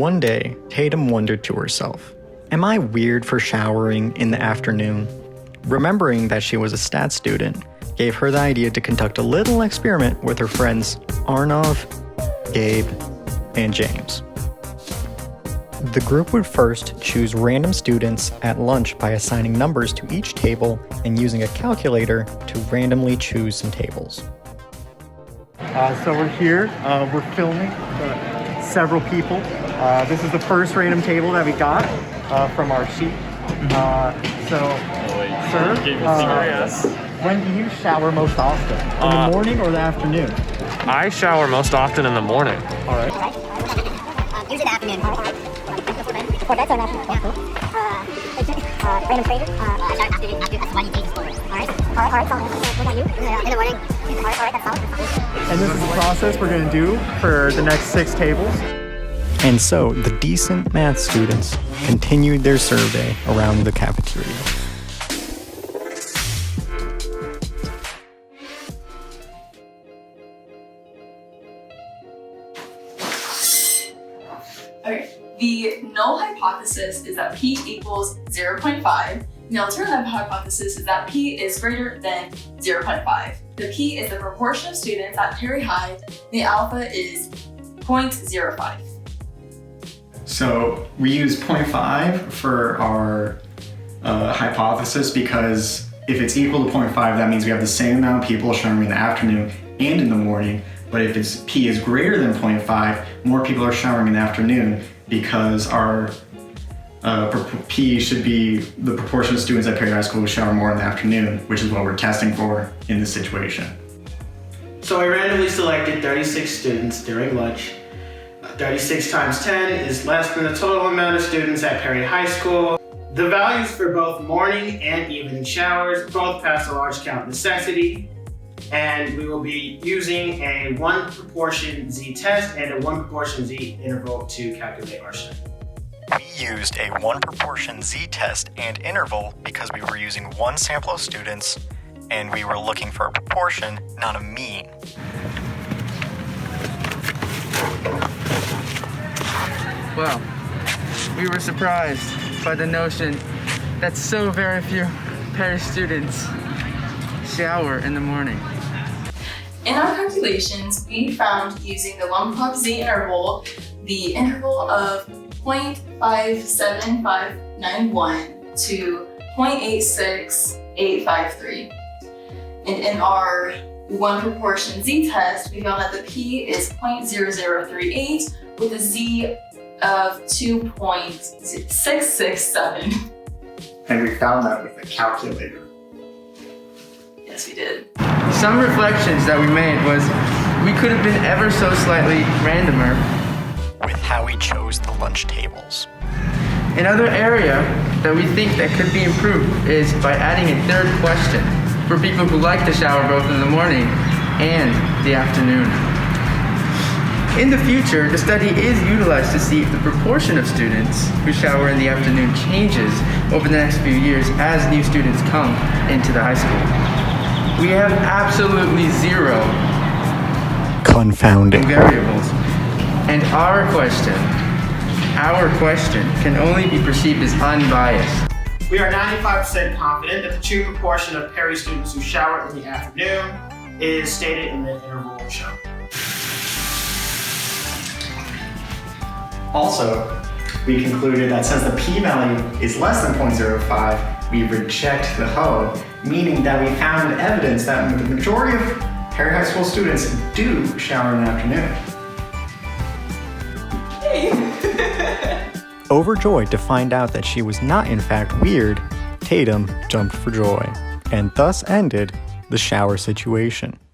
One day, Tatum wondered to herself, am I weird for showering in the afternoon? Remembering that she was a stats student gave her the idea to conduct a little experiment with her friends Arnov, Gabe, and James. The group would first choose random students at lunch by assigning numbers to each table and using a calculator to randomly choose some tables. So we're here, we're filming several people. This is the first random table that we got from our sheet. Sir, when do you shower most often? In the morning or the afternoon? I shower most often in the morning. All right. Usually the afternoon. Before bed, so in the afternoon. Random stranger. I shower afternoon. That's why you take this forward. All right. So what about you? In the morning. All right, that's solid. And this is the process we're going to do for the next 6 tables. And so the decent math students continued their survey around the cafeteria. Okay, the null hypothesis is that p equals 0.5. The alternative hypothesis is that p is greater than 0.5. The p is the proportion of students at Perry High. The alpha is 0.05. So we use 0.5 for our hypothesis because if it's equal to 0.5, that means we have the same amount of people showering in the afternoon and in the morning. But if it's p is greater than 0.5, more people are showering in the afternoon because our p should be the proportion of students at Perry High School who shower more in the afternoon, which is what we're testing for in this situation. So I randomly selected 36 students during lunch. 36 times 10 is less than the total amount of students at Perry High School. The values for both morning and evening showers both pass the large count necessity, and we will be using a 1 proportion z test and a 1 proportion z interval to calculate our study. We used a 1 proportion z-test and interval because we were using one sample of students and we were looking for a proportion, not a mean. Well, we were surprised by the notion that so very few Perry students shower in the morning. In our calculations, we found using the 1 prop z interval, the interval of 0.57591 to 0.86853. And in our 1 proportion z-test, we found that the p is 0.0038 with a z of 2.667. And we found that with a calculator. Yes, we did. Some reflections that we made was we could have been ever so slightly randomer With how we chose the lunch tables. Another area that we think that could be improved is by adding a 3rd question for people who like to shower both in the morning and the afternoon. In the future, the study is utilized to see if the proportion of students who shower in the afternoon changes over the next few years as new students come into the high school. We have absolutely 0 Confounding. variables, and our question can only be perceived as unbiased. We are 95% confident that the true proportion of Perry students who shower in the afternoon is stated in the interval shown. Also, we concluded that since the p-value is less than 0.05, we reject the hoe, meaning that we found evidence that the majority of Perry High School students do shower in the afternoon. Overjoyed to find out that she was not in fact weird, Tatum jumped for joy, and thus ended the shower situation.